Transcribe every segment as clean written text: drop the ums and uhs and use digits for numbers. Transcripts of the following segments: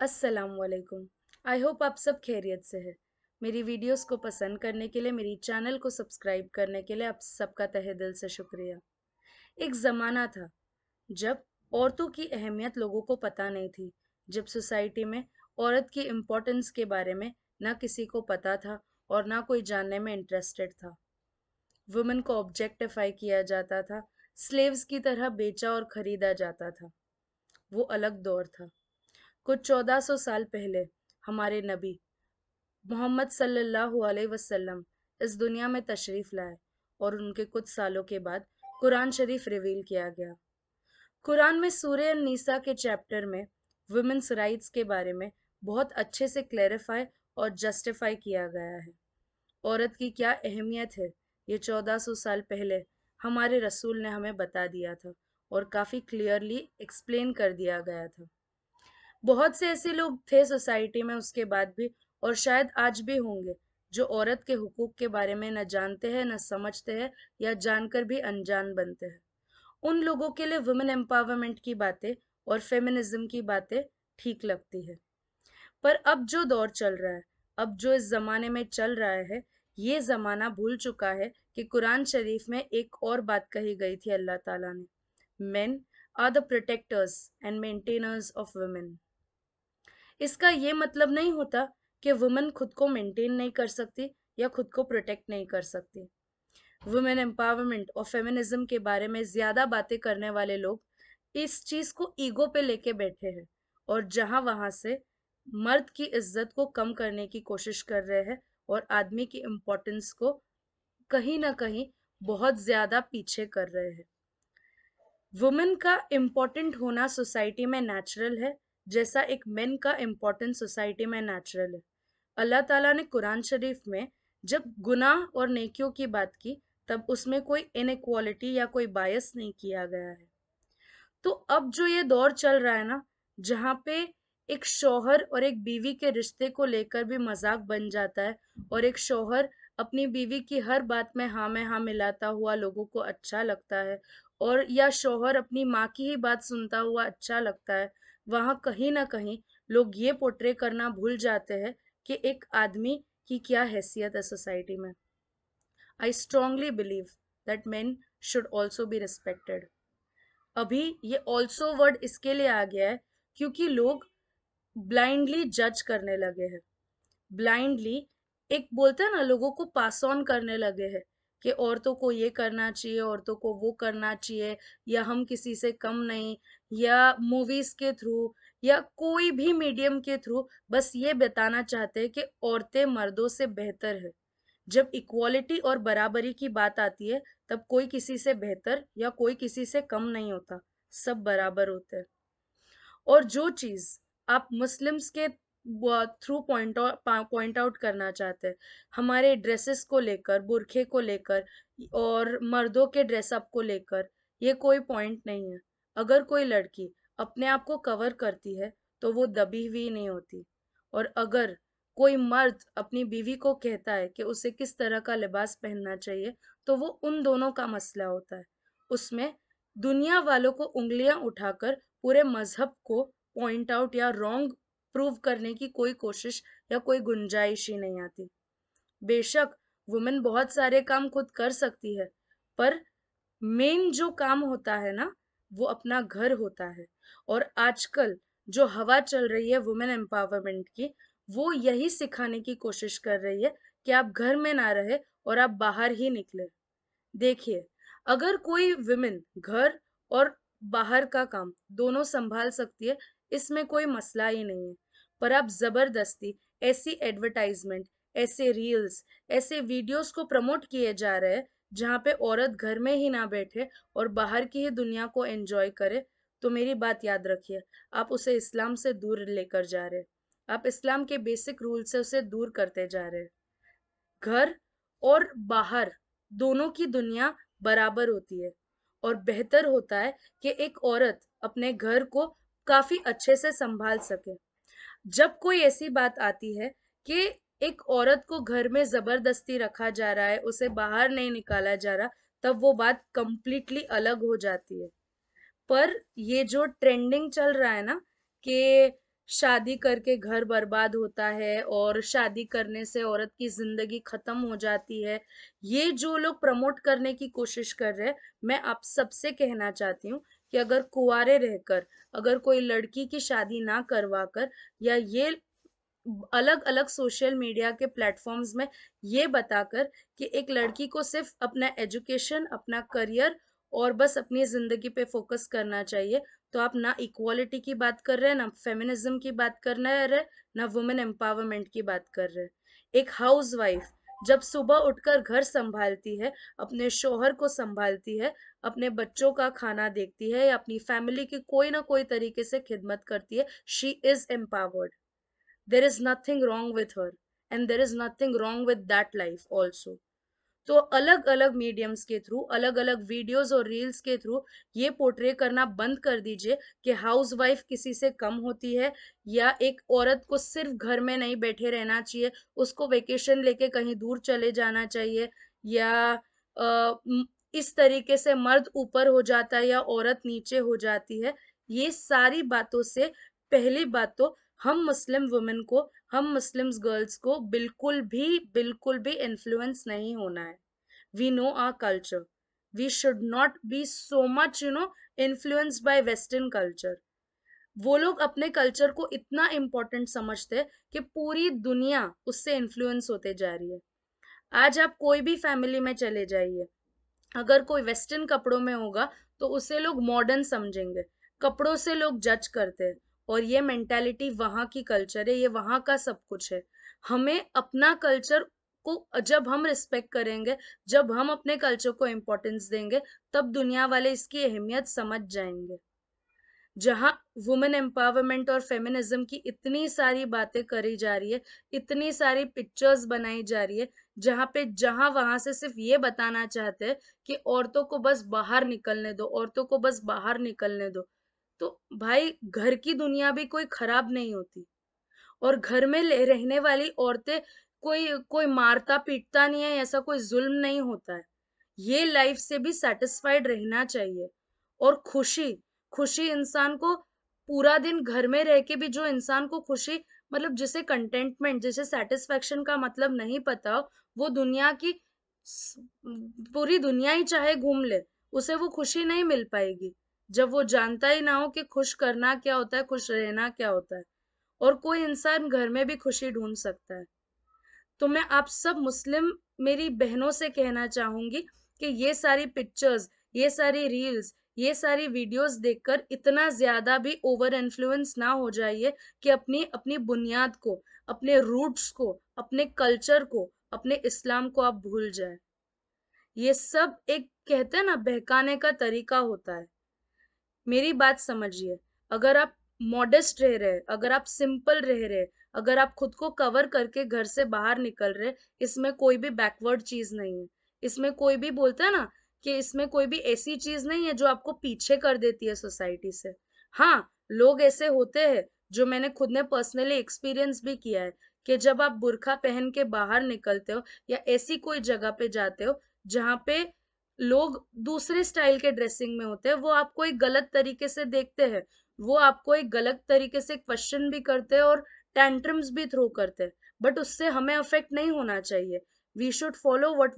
अस्सलामुअलैकुम। I hope आप सब खैरियत से है। मेरी वीडियोस को पसंद करने के लिए, मेरी चैनल को सब्सक्राइब करने के लिए आप सबका तहे दिल से शुक्रिया। एक ज़माना था जब औरतों की अहमियत लोगों को पता नहीं थी, जब सोसाइटी में औरत की इम्पोर्टेंस के बारे में ना किसी को पता था और ना कोई जानने में इंटरेस्टेड था। वुमेन को ऑब्जेक्टिफाई किया जाता था, स्लेव्स की तरह बेचा और खरीदा जाता था। वो अलग दौर था। कुछ 1400 साल पहले हमारे नबी मोहम्मद सल्लल्लाहु अलैहि वसल्लम इस दुनिया में तशरीफ लाए और उनके कुछ सालों के बाद कुरान शरीफ रिवील किया गया। कुरान में सूरह अन-निसा के चैप्टर में वुमेन्स राइट्स के बारे में बहुत अच्छे से क्लैरिफाई और जस्टिफाई किया गया है। औरत की क्या अहमियत है, ये 1400 साल पहले हमारे रसूल ने हमें बता दिया था और काफ़ी क्लियरली एक्सप्लेन कर दिया गया था। बहुत से ऐसे लोग थे सोसाइटी में उसके बाद भी, और शायद आज भी होंगे, जो औरत के हुकूक के बारे में न जानते हैं, न समझते हैं, या जानकर भी अनजान बनते हैं। उन लोगों के लिए वुमेन एम्पावरमेंट की बातें और फेमिनिज्म की बातें ठीक लगती है। पर अब जो दौर चल रहा है, अब जो इस जमाने में चल रहा है, ये जमाना भूल चुका है कि कुरान शरीफ में एक और बात कही गई थी अल्लाह ताला ने, men are the protectors and maintainers of women. इसका ये मतलब नहीं होता कि वुमेन खुद को मेंटेन नहीं कर सकती या खुद को प्रोटेक्ट नहीं कर सकती। वुमेन एम्पावरमेंट और फेमिनिज्म के बारे में ज्यादा बातें करने वाले लोग इस चीज को ईगो पे लेके बैठे हैं, और जहां वहां से मर्द की इज्जत को कम करने की कोशिश कर रहे हैं और आदमी की इम्पोर्टेंस को कहीं ना कहीं बहुत ज्यादा पीछे कर रहे हैं। वुमेन का इम्पोर्टेंट होना सोसाइटी में नेचुरल है, जैसा एक मेन का इम्पोर्टेंस सोसाइटी में नेचुरल है। अल्लाह ताला ने कुरान शरीफ में जब गुनाह और नेकियों की बात की, तब उसमें कोई इनइक्वालिटी या कोई बायस नहीं किया गया है। तो अब जो ये दौर चल रहा है ना, जहाँ पे एक शौहर और एक बीवी के रिश्ते को लेकर भी मजाक बन जाता है, और एक शौहर अपनी बीवी की हर बात में हाँ मिलाता हुआ लोगों को अच्छा लगता है, और या शौहर अपनी माँ की ही बात सुनता हुआ अच्छा लगता है, वहां कहीं ना कहीं लोग ये पोर्ट्रे करना भूल जाते हैं कि एक आदमी की क्या हैसियत है सोसाइटी में। I strongly believe that main should also be respected. अभी ये ऑल्सो वर्ड इसके लिए आ गया है क्योंकि लोग ब्लाइंडली जज करने लगे हैं। ब्लाइंडली एक बोलते हैं ना, लोगों को पास ऑन करने लगे हैं कि औरतों को ये करना चाहिए, औरतों को वो करना चाहिए, या हम किसी से कम नहीं, या मूवीज के थ्रू या कोई भी मीडियम के थ्रू बस ये बताना चाहते हैं कि औरतें मर्दों से बेहतर है। जब इक्वालिटी और बराबरी की बात आती है, तब कोई किसी से बेहतर या कोई किसी से कम नहीं होता, सब बराबर होते हैं। और जो चीज आप मुस्लिम्स के थ्रू पॉइंट आउट करना चाहते हैं, हमारे ड्रेसेस को लेकर, बुरखे को लेकर और मर्दों के ड्रेसअप को लेकर, ये कोई पॉइंट नहीं है। अगर कोई लड़की अपने आप को कवर करती है तो वो दबी हुई नहीं होती, और अगर कोई मर्द अपनी बीवी को कहता है कि उसे किस तरह का लिबास पहनना चाहिए, तो वो उन दोनों का मसला होता है। उसमें दुनिया वालों को उंगलियां उठाकर पूरे मजहब को पॉइंट आउट या रॉन्ग प्रूव करने की कोई कोशिश या कोई गुंजाइश ही नहीं आती। बेशक वुमेन बहुत सारे काम खुद कर सकती है, पर मेन जो काम होता है ना, वो अपना घर होता है। और आजकल जो हवा चल रही है वुमेन एम्पावरमेंट की, वो यही सिखाने की कोशिश कर रही है कि आप घर में ना रहे और आप बाहर ही निकले। देखिए, अगर कोई विमेन घर और बाहर का काम दोनों संभाल सकती है, इसमें कोई मसला ही नहीं है। पर आप जबरदस्ती ऐसी एडवर्टाइजमेंट, ऐसे रील्स, ऐसे वीडियोस को प्रमोट किए जा रहे हैं जहाँ पे औरत घर में ही ना बैठे और बाहर की ही दुनिया को एंजॉय करे, तो मेरी बात याद रखिए, आप उसे इस्लाम से दूर लेकर जा रहे हैं। आप इस्लाम के बेसिक रूल से उसे दूर करते जा रहे हैं। घर और बाहर दोनों की दुनिया बराबर होती है, और बेहतर होता है कि एक औरत अपने घर को काफी अच्छे से संभाल सके। जब कोई ऐसी बात आती है कि एक औरत को घर में जबरदस्ती रखा जा रहा है, उसे बाहर नहीं निकाला जा रहा, तब वो बात कंप्लीटली अलग हो जाती है। पर ये जो ट्रेंडिंग चल रहा है ना, कि शादी करके घर बर्बाद होता है और शादी करने से औरत की जिंदगी खत्म हो जाती है, ये जो लोग प्रमोट करने की कोशिश कर रहे हैं, मैं आप सबसे कहना चाहती हूँ कि अगर कुंवारे रहकर अगर कोई लड़की की शादी ना करवा कर, या ये अलग अलग सोशल मीडिया के प्लेटफॉर्म्स में ये बताकर कि एक लड़की को सिर्फ अपना एजुकेशन, अपना करियर और बस अपनी जिंदगी पे फोकस करना चाहिए, तो आप ना इक्वालिटी की बात कर रहे हैं, ना फेमिनिज्म की बात कर रहे, ना वुमेन एम्पावरमेंट की बात कर रहे हैं। एक हाउस वाइफ जब सुबह उठकर घर संभालती है, अपने शोहर को संभालती है, अपने बच्चों का खाना देखती है, या अपनी फैमिली की कोई ना कोई तरीके से खिदमत करती है, she is empowered. there is nothing wrong with her, and there is nothing wrong with that life also. तो अलग अलग मीडियम्स के थ्रू, अलग अलग वीडियोस और रील्स के थ्रू ये पोर्ट्रे करना बंद कर दीजिए कि हाउस वाइफ किसी से कम होती है, या एक औरत को सिर्फ घर में नहीं बैठे रहना चाहिए, उसको वेकेशन लेके कहीं दूर चले जाना चाहिए, या इस तरीके से मर्द ऊपर हो जाता है या औरत नीचे हो जाती है। ये सारी बातों से पहली बात तो हम मुस्लिम वुमेन को, हम मुस्लिम गर्ल्स को बिल्कुल भी इन्फ्लुएंस नहीं होना है। We know our culture, we should not be so much influenced by western culture. वो लोग अपने कल्चर को इतना इम्पोर्टेंट समझते हैं कि पूरी दुनिया उससे इन्फ्लुएंस होते जा रही है। आज आप कोई भी फैमिली में चले जाइए, अगर कोई वेस्टर्न कपड़ों में होगा तो उसे लोग मॉडर्न समझेंगे, कपड़ों से लोग जज करते हैं। और ये मेंटालिटी वहां की कल्चर है, ये वहां का सब कुछ है। हमें अपना कल्चर को जब हम रिस्पेक्ट करेंगे, जब हम अपने कल्चर को इम्पोर्टेंस देंगे, तब दुनिया वाले इसकी अहमियत समझ जाएंगे। जहां वुमेन एम्पावरमेंट और फेमिनिज्म की इतनी सारी बातें करी जा रही है, इतनी सारी पिक्चर्स बनाई जा रही है, जहां वहां से सिर्फ ये बताना चाहते हैं कि औरतों को बस बाहर निकलने दो, औरतों को बस बाहर निकलने दो। तो भाई, घर की दुनिया भी कोई खराब नहीं होती, और घर में रहने वाली औरतें, कोई कोई मारता पीटता नहीं है, ऐसा कोई जुल्म नहीं होता है। ये लाइफ से भी सेटिस्फाइड रहना चाहिए। और खुशी, खुशी इंसान को, पूरा दिन घर में रह के भी जो इंसान को खुशी, मतलब जिसे कंटेंटमेंट, जिसे सेटिस्फेक्शन का मतलब नहीं पता, वो दुनिया की पूरी दुनिया ही चाहे घूम ले, उसे वो खुशी नहीं मिल पाएगी जब वो जानता ही ना हो कि खुश करना क्या होता है, खुश रहना क्या होता है। और कोई इंसान घर में भी खुशी ढूंढ सकता है। तो मैं आप सब मुस्लिम मेरी बहनों से कहना चाहूंगी कि ये सारी पिक्चर्स, ये सारी रील्स, ये सारी वीडियोस देखकर इतना ज्यादा भी ओवर इन्फ्लुएंस ना हो जाइए कि अपनी अपनी बुनियाद को, अपने रूट्स को, अपने कल्चर को, अपने इस्लाम को आप भूल जाए। ये सब एक, कहते हैं ना, बहकाने का तरीका होता है। मेरी बात समझिए, अगर आप मॉडेस्ट रह रहे, अगर आप सिंपल रह रहे, अगर आप खुद को कवर करके घर से बाहर निकल रहे, इसमें कोई भी बैकवर्ड चीज नहीं है। इसमें कोई भी बोलता है ना कि इसमें कोई भी ऐसी चीज नहीं है जो आपको पीछे कर देती है सोसाइटी से। हाँ, लोग ऐसे होते हैं, जो मैंने खुद ने पर्सनली एक्सपीरियंस भी किया है, कि जब आप बुर्का पहन के बाहर निकलते हो या ऐसी कोई जगह पे जाते हो जहाँ पे लोग दूसरे स्टाइल के ड्रेसिंग में होते हैं, वो आपको एक गलत तरीके से देखते हैं, वो आपको एक गलत तरीके से क्वेश्चन भी करते हैं और टेंट्रम्स भी थ्रो करते हैं। बट उससे हमें अफेक्ट नहीं होना चाहिए। We should follow what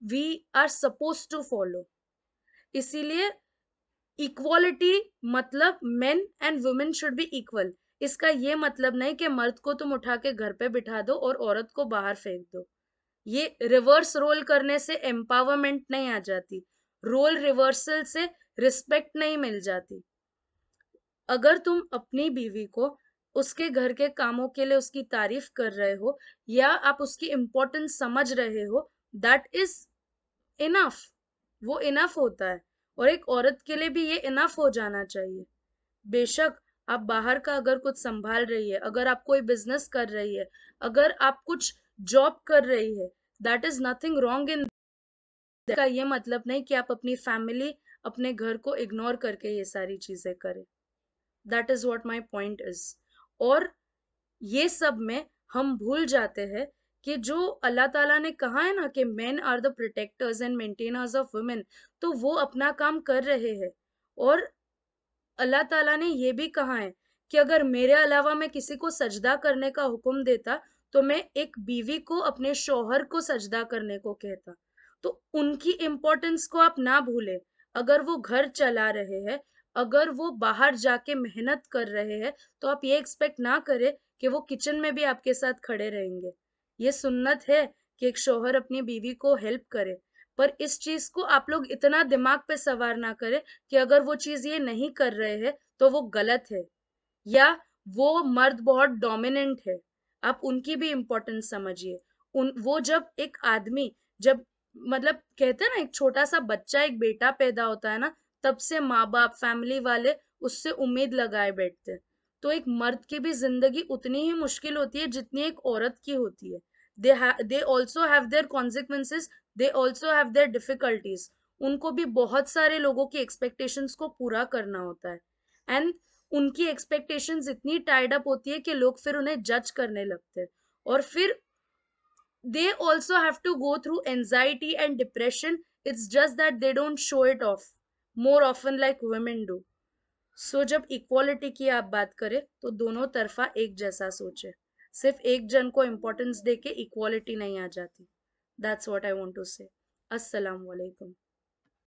we are suppose to follow. इसीलिए इक्वालिटी मतलब men and women should be equal. इसका ये मतलब नहीं कि मर्द को तुम उठा के घर पे बिठा दो और औरत को बाहर फेंक दो। ये रिवर्स रोल करने से एम्पावरमेंट नहीं आ जाती, रोल रिवर्सल से रिस्पेक्ट नहीं मिल जाती। अगर तुम अपनी बीवी को उसके घर के कामों के लिए उसकी तारीफ कर रहे हो, या आप उसकी इम्पोर्टेंस समझ रहे हो, दैट इज इनफ। वो इनफ होता है, और एक औरत के लिए भी ये इनफ हो जाना चाहिए। बेशक आप बाहर का अगर कुछ संभाल रही है, अगर आप कोई बिजनेस कर रही है, अगर आप कुछ जॉब कर रही है, that is nothing wrong in. का ये मतलब नहीं कि आप अपनी फैमिली, अपने घर को इग्नोर करके ये सारी चीजें करें। That is what my point is. और ये सब में हम भूल जाते हैं कि जो अल्लाह ताला ने कहा है ना कि men are the protectors and maintainers of women, तो वो अपना काम कर रहे हैं। और अल्लाह ताला ने ये भी कहा है कि अगर मेरे अलावा मैं किसी को सजदा करने का हुक्म देता तो मैं एक बीवी को अपने शौहर को सजदा करने को कहता। तो उनकी इम्पोर्टेंस को आप ना भूले। अगर वो घर चला रहे हैं, अगर वो बाहर जाके मेहनत कर रहे हैं, तो आप ये एक्सपेक्ट ना करें कि वो किचन में भी आपके साथ खड़े रहेंगे। ये सुन्नत है कि एक शौहर अपनी बीवी को हेल्प करे, पर इस चीज को आप लोग इतना दिमाग पे सवार ना करें कि अगर वो चीज ये नहीं कर रहे हैं तो वो गलत है, या वो मर्द बहुत डोमिनेंट है। आप उनकी भी इम्पोर्टेंस समझिए। उन वो जब एक आदमी, जब मतलब कहते हैं ना, एक छोटा सा बच्चा, एक बेटा पैदा होता है ना, तब से माँ बाप, फैमिली वाले उससे उम्मीद लगाए बैठते हैं। तो एक मर्द की भी जिंदगी उतनी ही मुश्किल होती है जितनी एक औरत की होती है। They also have their consequences, they also have their difficulties. उनको भी बहुत सारे लोगों की एक्सपेक्टेशंस को पूरा करना होता है। एंड उनकी एक्सपेक्टेशंस इतनी टाइड अप होती है कि लोग फिर उन्हें जज करने लगते हैं। और फिर they also have to go through anxiety and depression. It's just that they don't show it off more often like women do. So जब इक्वालिटी की आप बात करें तो दोनों तरफा एक जैसा सोचे। सिर्फ एक जन को इम्पोर्टेंस देके इक्वालिटी नहीं आ जाती। That's what I want to say. अस्सलाम वालेकुम।